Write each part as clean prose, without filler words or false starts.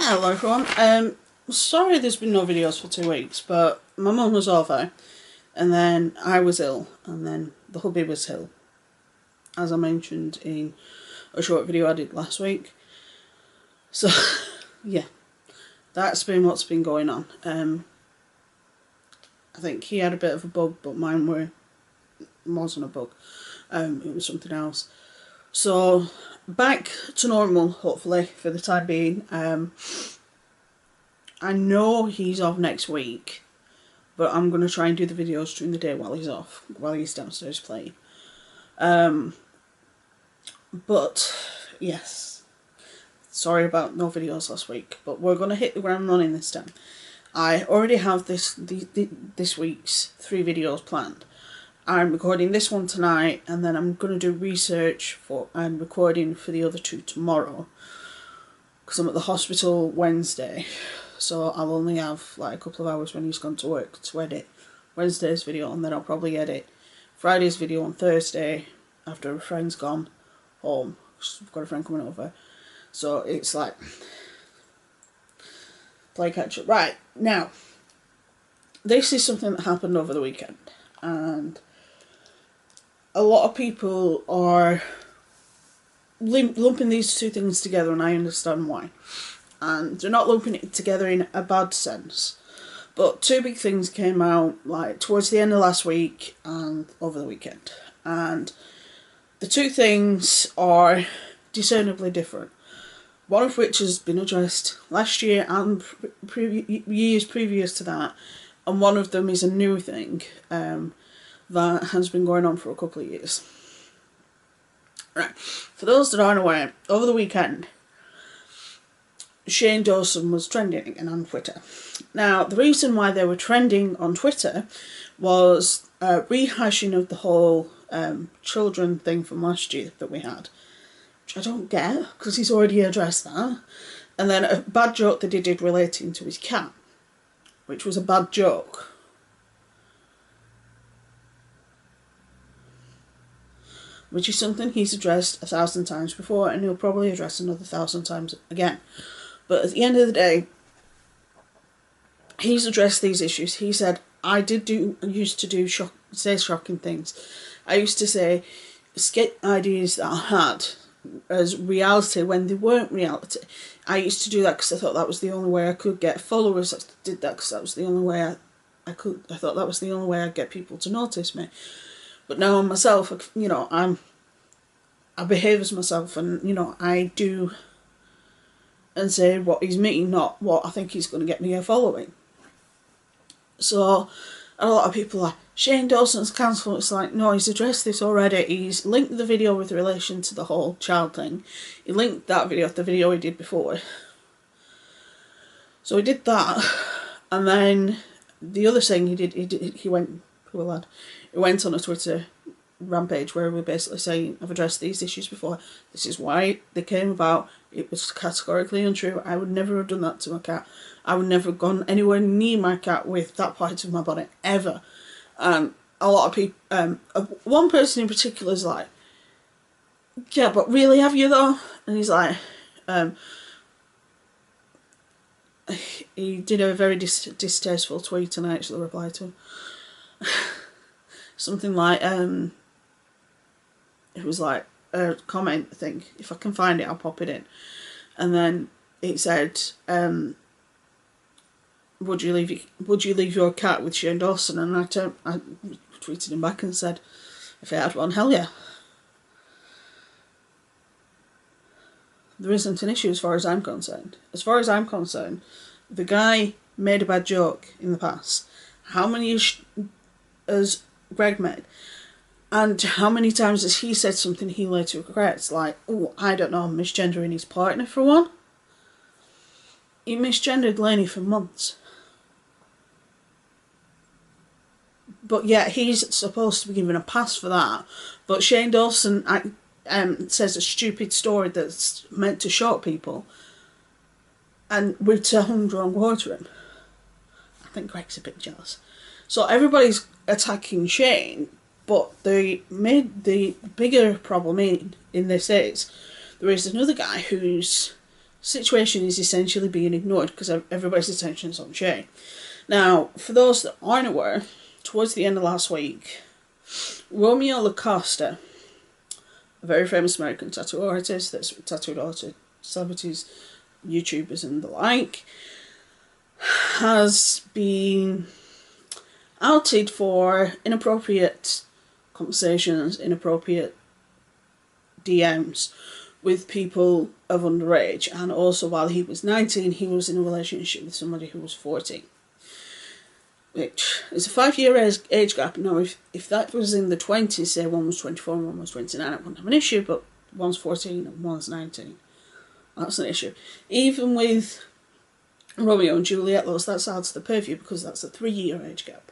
Hello everyone. Sorry there's been no videos for 2 weeks, but my mum was over, and then I was ill, and then the hubby was ill, as I mentioned in a short video I did last week. So, yeah, that's been what's been going on. I think he had a bit of a bug, but mine wasn't a bug. It was something else. So, back to normal, hopefully, for the time being. I know he's off next week, but I'm going to try and do the videos during the day while he's off, while he's downstairs playing. But, yes, sorry about no videos last week, but we're going to hit the ground running this time. I already have this week's 3 videos planned. I'm recording this one tonight, and then I'm going to do research for and recording for the other 2 tomorrow, because I'm at the hospital Wednesday, so I'll only have like a couple of hours when he's gone to work to edit Wednesday's video, and then I'll probably edit Friday's video on Thursday after a friend's gone home. I've got a friend coming over, so it's like play catch up. Right, now this is something that happened over the weekend, and a lot of people are lumping these 2 things together, and I understand why. And they're not lumping it together in a bad sense. But 2 big things came out like towards the end of last week and over the weekend. And the 2 things are discernibly different. One of which has been addressed last year and years previous to that. And one of them is a new thing that has been going on for a couple of years. Right, for those that aren't aware, over the weekend, Shane Dawson was trending again on Twitter. Now, the reason why they were trending on Twitter was a rehashing of the whole children thing from last year that we had, which I don't get, because he's already addressed that. And then a bad joke that he did relating to his cat, which was a bad joke. Which is something he's addressed 1,000 times before, and he'll probably address another 1,000 times again. But at the end of the day, he's addressed these issues. He said, I used to say shocking things. I used to say skit ideas that I had as reality when they weren't reality. I used to do that because I thought that was the only way I could get followers. I did that because that was the only way I thought that was the only way I'd get people to notice me. But now I'm myself, you know, I behave as myself, and, you know, I do and say what is me, not what I think is going to get me a following. So a lot of people are like, Shane Dawson's cancelled. It's like, no, he's addressed this already. He's linked the video with relation to the whole child thing. He linked that video to the video he did before. So he did that, and then the other thing he went, poor lad, he went on a Twitter rampage where we're basically saying, I've addressed these issues before, this is why they came about, it was categorically untrue, I would never have done that to my cat, I would never have gone anywhere near my cat with that part of my body, ever. A lot of people, one person in particular is like, yeah, but really, have you though? And he's like, he did a very distasteful tweet, and I actually replied to him. Something like, it was like a comment, I think. If I can find it, I'll pop it in. And then it said, would you leave your cat with Shane Dawson? And I tweeted him back and said, if I had one, hell yeah. There isn't an issue as far as I'm concerned. As far as I'm concerned, the guy made a bad joke in the past. How many has Greg made? And how many times has he said something he later regrets? Like, oh, I don't know, misgendering his partner for one. He misgendered Lainey for months. But yet he's supposed to be given a pass for that. But Shane Dawson says a stupid story that's meant to shock people, and we're telling the wrong word to him. I think Greg's a bit jealous. So everybody's attacking Shane, but the bigger problem in this is there is another guy who's situation is essentially being ignored because everybody's attention is on Shay. Now, for those that aren't aware, towards the end of last week, Romeo Lacosta, a very famous American tattoo artist that's tattooed artists, celebrities, YouTubers and the like, has been outed for inappropriate conversations, inappropriate DMs with people of underage, and also while he was 19 he was in a relationship with somebody who was 14, which is a 5-year age gap. Now if that was in the 20s, say one was 24 and one was 29, I wouldn't have an issue, but one's 14 and one's 19, that's an issue. Even with Romeo and Juliet laws, that's out of the purview because that's a 3-year age gap.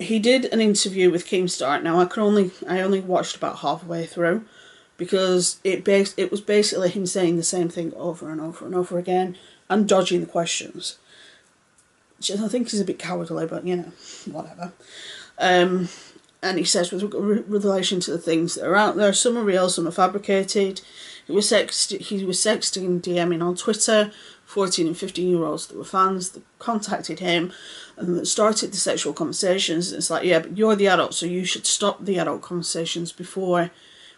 He did an interview with Keemstar. Now I only watched about halfway through because it was basically him saying the same thing over and over and over again and dodging the questions, which I think is a bit cowardly, but you know, whatever. And he says with relation to the things that are out there, some are real, some are fabricated. He was sexting, DMing on Twitter, 14 and 15-year-olds that were fans that contacted him and that started the sexual conversations. And it's like, yeah, but you're the adult, so you should stop the adult conversations before,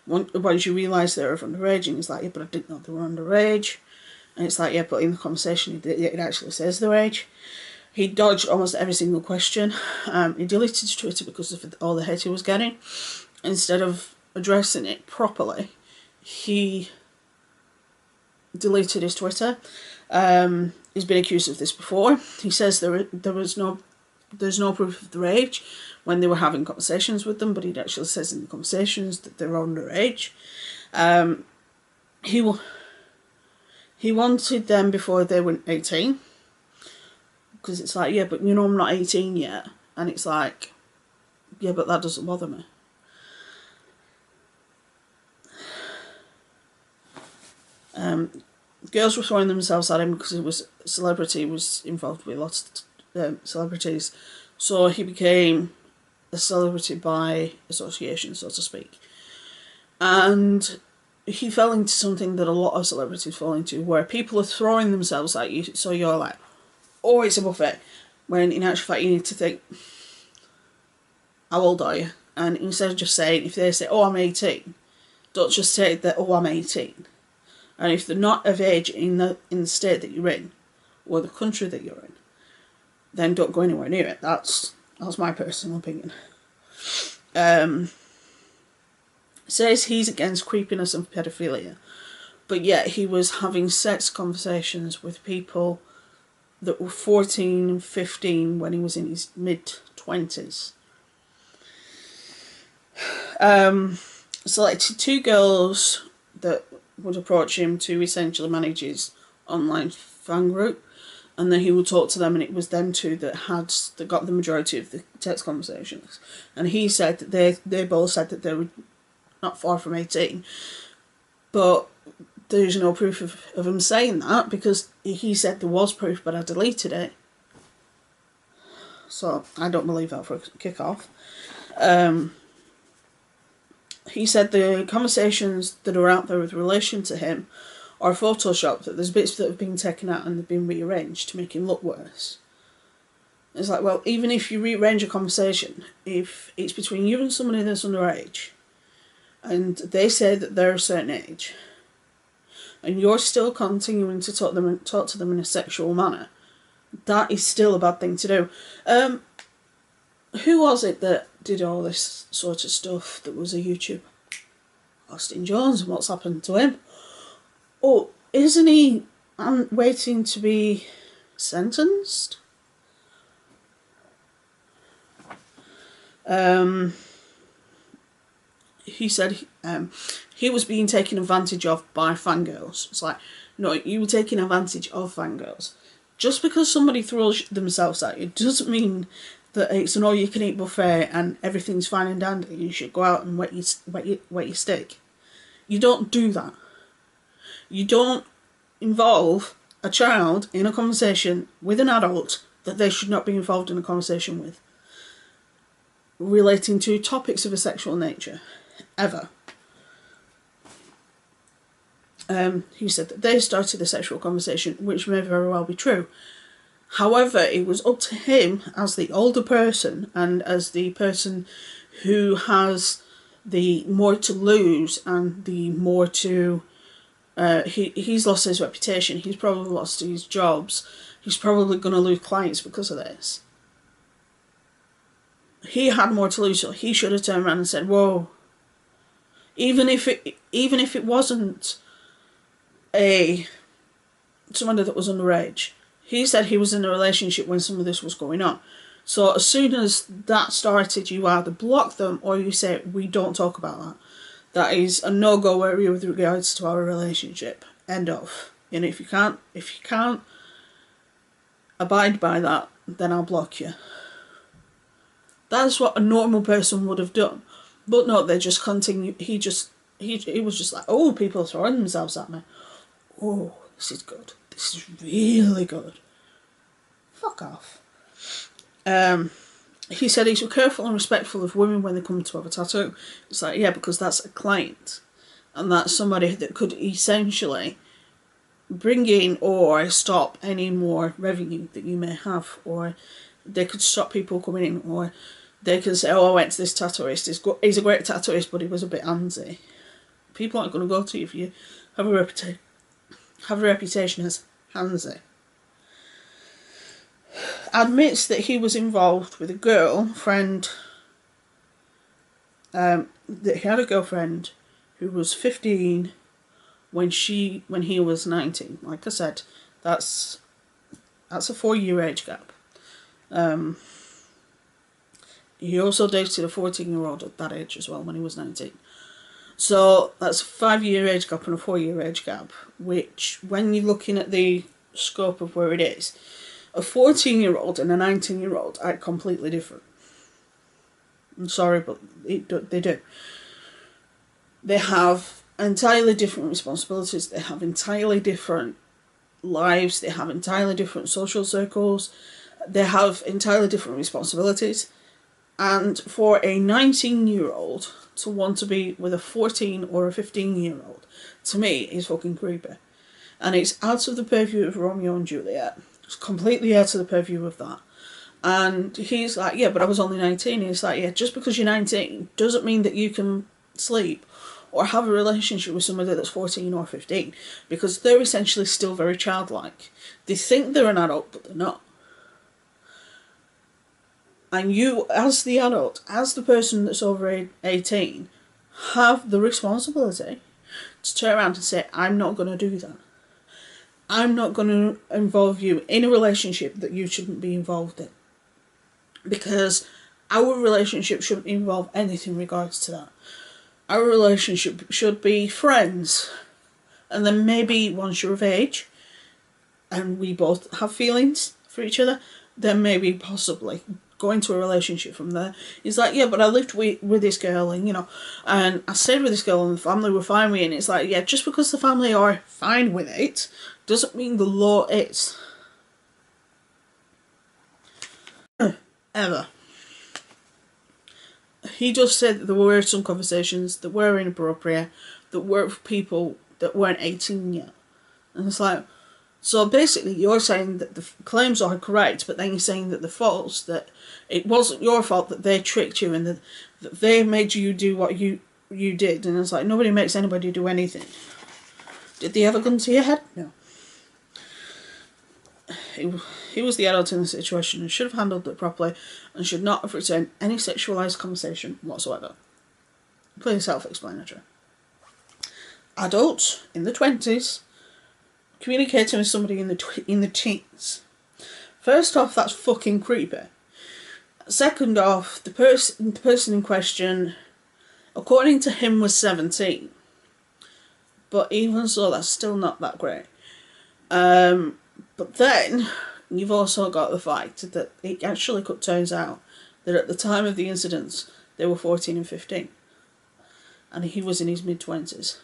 once you realise they're underage. And he's like, yeah, but I didn't know they were underage. And it's like, yeah, but in the conversation it actually says their age. He dodged almost every single question. He deleted his Twitter because of all the hate he was getting. Instead of addressing it properly, he deleted his Twitter. He's been accused of this before. He says there's no proof of their age when they were having conversations with them, but he actually says in the conversations that they're underage. He wanted them before they were 18. Because it's like, yeah, but you know I'm not 18 yet. And it's like, yeah, but that doesn't bother me. Girls were throwing themselves at him because celebrity was involved with lots of celebrities. So he became a celebrity by association, so to speak. And he fell into something that a lot of celebrities fall into, where people are throwing themselves at you, so you're like, oh, it's a buffet, when in actual fact you need to think, how old are you? And instead of just saying, if they say, oh, I'm 18, don't just say that, oh, I'm 18. And if they're not of age in the state that you're in, or the country that you're in, then don't go anywhere near it. That's my personal opinion. Says he's against creepiness and pedophilia, but yet he was having sex conversations with people that were 14 and 15 when he was in his mid-20s. Selected 2 girls that would approach him to essentially manage his online fan group, and then he would talk to them, and it was them 2 that got the majority of the text conversations. And he said that they both said that they were not far from 18, but there's no proof of him saying that, because he said there was proof, but I deleted it. So I don't believe that for a kick-off. He said the conversations that are out there with relation to him are photoshopped, that there's bits that have been taken out and they've been rearranged to make him look worse. It's like, well, even if you rearrange a conversation, if it's between you and somebody that's underage, and they say that they're a certain age, and you're still continuing to talk to them in a sexual manner, that is still a bad thing to do. Who was it that did all this sort of stuff that was a YouTuber? Austin Jones, and what's happened to him? Oh, isn't he waiting to be sentenced? He said he was being taken advantage of by fangirls. It's like, no, you were taking advantage of fangirls. Just because somebody throws themselves at you doesn't mean that it's an all-you-can-eat buffet and everything's fine and dandy. You should go out and wet your steak. You don't do that. You don't involve a child in a conversation with an adult that they should not be involved in a conversation with, relating to topics of a sexual nature, ever. He said that they started the sexual conversation, which may very well be true. However, it was up to him as the older person and as the person who has the more to lose and the more to... he's lost his reputation, he's probably lost his jobs, he's probably going to lose clients because of this. He had more to lose, so he should have turned around and said, whoa. Even if it wasn't somebody that was underage. He said he was in a relationship when some of this was going on. So as soon as that started, you either block them or you say, we don't talk about that. That is a no-go area with regards to our relationship. End of. And if you can't abide by that, then I'll block you. That's what a normal person would have done. But no, they just continue. He was just like, oh, people are throwing themselves at me. Oh, this is good. This is really good. Fuck off. He said he's careful and respectful of women when they come to have a tattoo. It's like, yeah, because that's a client. And that's somebody that could essentially bring in or stop any more revenue that you may have. Or they could stop people coming in. Or they can say, oh, I went to this tattooist. He's a great tattooist, but he was a bit handsy. People aren't going to go to you if you have a reputation as handsy. Admits that he was involved with a girlfriend, that he had a girlfriend who was 15 when he was 19. Like I said, that's a 4-year age gap. He also dated a 14-year-old at that age as well when he was 19. So that's a 5-year age gap and a 4-year age gap, which when you're looking at the scope of where it is, a 14-year-old and a 19-year-old are completely different. I'm sorry, but they do. They have entirely different responsibilities. They have entirely different lives. They have entirely different social circles. They have entirely different responsibilities. And for a 19-year-old to want to be with a 14 or a 15-year-old, to me, is fucking creepy. And it's out of the purview of Romeo and Juliet. It's completely out of the purview of that. And he's like, yeah, but I was only 19. He's like, yeah, just because you're 19 doesn't mean that you can sleep or have a relationship with somebody that's 14 or 15, because they're essentially still very childlike. They think they're an adult, but they're not. And you, as the adult, as the person that's over 18, have the responsibility to turn around and say, I'm not going to do that. I'm not going to involve you in a relationship that you shouldn't be involved in. Because our relationship shouldn't involve anything in regards to that. Our relationship should be friends. And then maybe once you're of age, and we both have feelings for each other, then maybe possibly go into a relationship from there. He's like, yeah, but I lived with this girl, and and I stayed with this girl and the family were fine with it. And it's like, yeah, just because the family are fine with it doesn't mean the law is. Ever. He just said that there were some conversations that were inappropriate, that were for people that weren't 18 yet. And it's like, so basically you're saying that the claims are correct, but then you're saying that they're false, that it wasn't your fault, that they tricked you and that they made you do what you did. And it's like, nobody makes anybody do anything. Did they have a gun to your head? No. He was the adult in the situation and should have handled it properly and should not have returned any sexualised conversation whatsoever. Pretty self-explanatory. Adult in the 20s communicating with somebody in the teens. First off, that's fucking creepy. Second off, the person in question, according to him, was 17. But even so, that's still not that great. But then you've also got the fact that it actually turns out that at the time of the incidents they were 14 and 15, and he was in his mid-20s.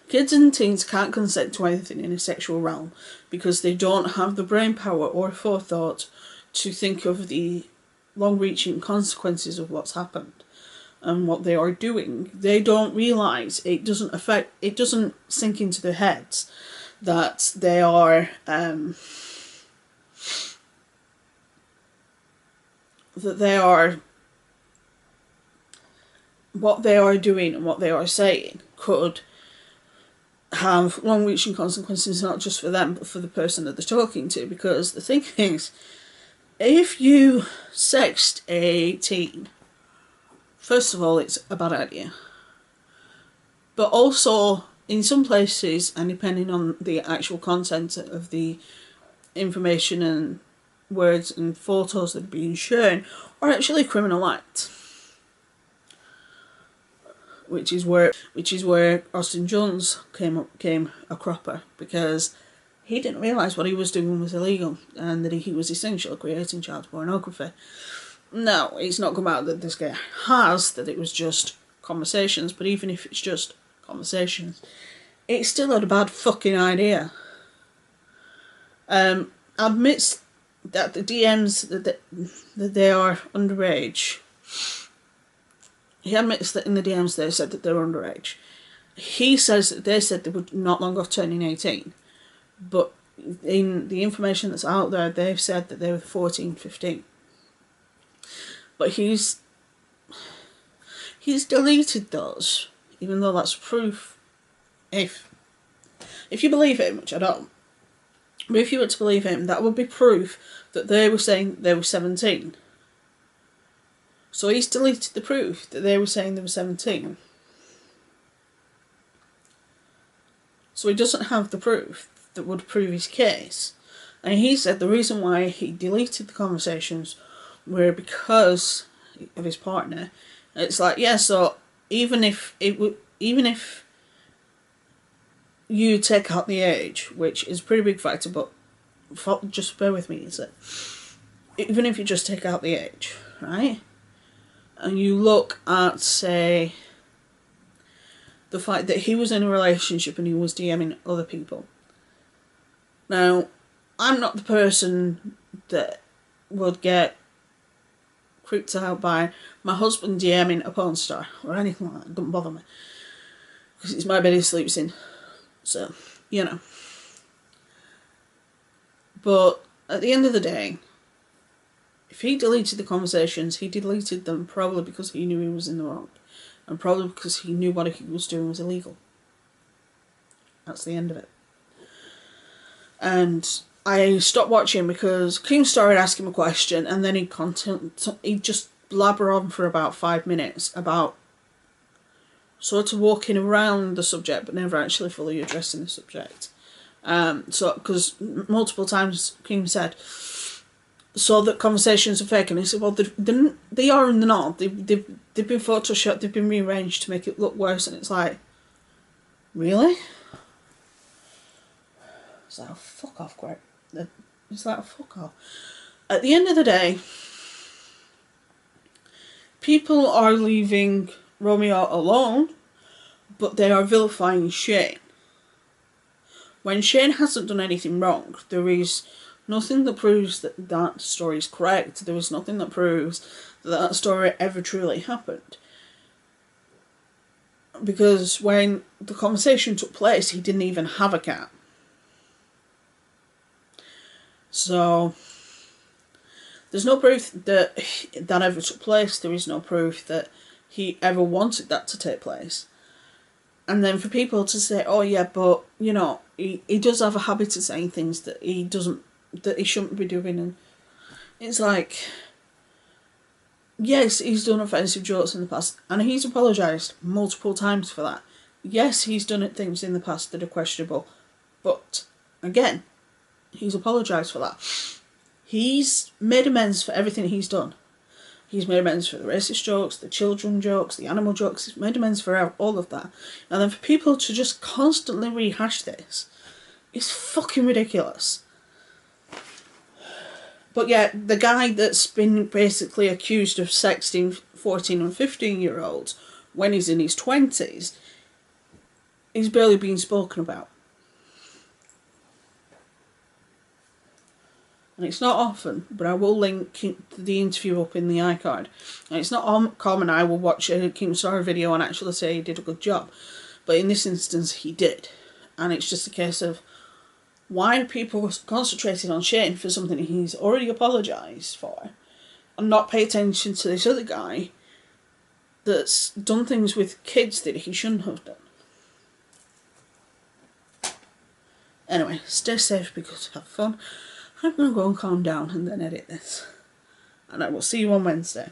Kids and teens can't consent to anything in a sexual realm because they don't have the brain power or forethought to think of the long-reaching consequences of what's happened. and what they are doing, they don't realise it doesn't sink into their heads that they are what they are doing and what they are saying could have long-reaching consequences, not just for them but for the person that they're talking to. Because the thing is, if you sext a teen, first of all, it's a bad idea. But also, in some places, and depending on the actual content of the information and words and photos that are being shown, are actually a criminal act. Which is where Austin Jones came a cropper, because he didn't realise what he was doing was illegal and that he was essentially creating child pornography. No, it's not come out that this guy has, that it was just conversations, but even if it's just conversations, it's still a bad fucking idea. Admits that the DMs that they are underage. He admits that in the DMs they said that they're underage. He says that they said they were not long off turning 18. But in the information that's out there, they've said that they were 14, 15. But he's deleted those, even though that's proof. If you believe him, which I don't, but if you were to believe him, that would be proof that they were saying they were 17. So he's deleted the proof that they were saying they were 17. So he doesn't have the proof that would prove his case. And he said the reason why he deleted the conversations were because of his partner. It's like, yeah, so even if you take out the age, which is a pretty big factor, but just bear with me, is it? Even if you just take out the age, right? And you look at, say, the fact that he was in a relationship and he was DMing other people. Now, I'm not the person that would get creeped out by my husband DMing a porn star or anything like that. It doesn't bother me. Because it's my bed he sleeps in. So, you know. But at the end of the day, if he deleted the conversations, he deleted them probably because he knew he was in the wrong. And probably because he knew what he was doing was illegal. That's the end of it. And I stopped watching because Keem started asking him a question, and then he just blabber on for about 5 minutes about sort of walking around the subject but never actually fully addressing the subject. So, because multiple times Keem said, so that conversations are fake, and he said, well, they are and they're not. They've been photoshopped, they've been rearranged to make it look worse, and it's like, really? It's like, oh, fuck off, Greg. It's like, oh, fuck off. At the end of the day, people are leaving Romeo alone, but they are vilifying Shane. When Shane hasn't done anything wrong, there is nothing that proves that that story is correct. There is nothing that proves that that story ever truly happened. Because when the conversation took place, he didn't even have a cat. So, there's no proof that that ever took place. There is no proof that he ever wanted that to take place. And then for people to say, oh yeah, but, you know, he does have a habit of saying things that he shouldn't be doing, and it's like, yes, he's done offensive jokes in the past, and he's apologised multiple times for that. Yes, he's done things in the past that are questionable, but again, he's apologised for that. He's made amends for everything he's done. He's made amends for the racist jokes, the children jokes, the animal jokes. He's made amends for all of that. And then for people to just constantly rehash this, it's fucking ridiculous. But yeah, the guy that's been basically accused of sexting 14 and 15-year-olds when he's in his 20s, he's barely being spoken about. and it's not often, but I will link the interview up in the iCard. And it's not common I will watch a Keemstar video and actually say he did a good job, but in this instance he did. And it's just a case of, why are people concentrating on Shane for something he's already apologised for, and not pay attention to this other guy that's done things with kids that he shouldn't have done? Anyway, stay safe, be good, have fun. I'm going to go and calm down and then edit this. And I will see you on Wednesday.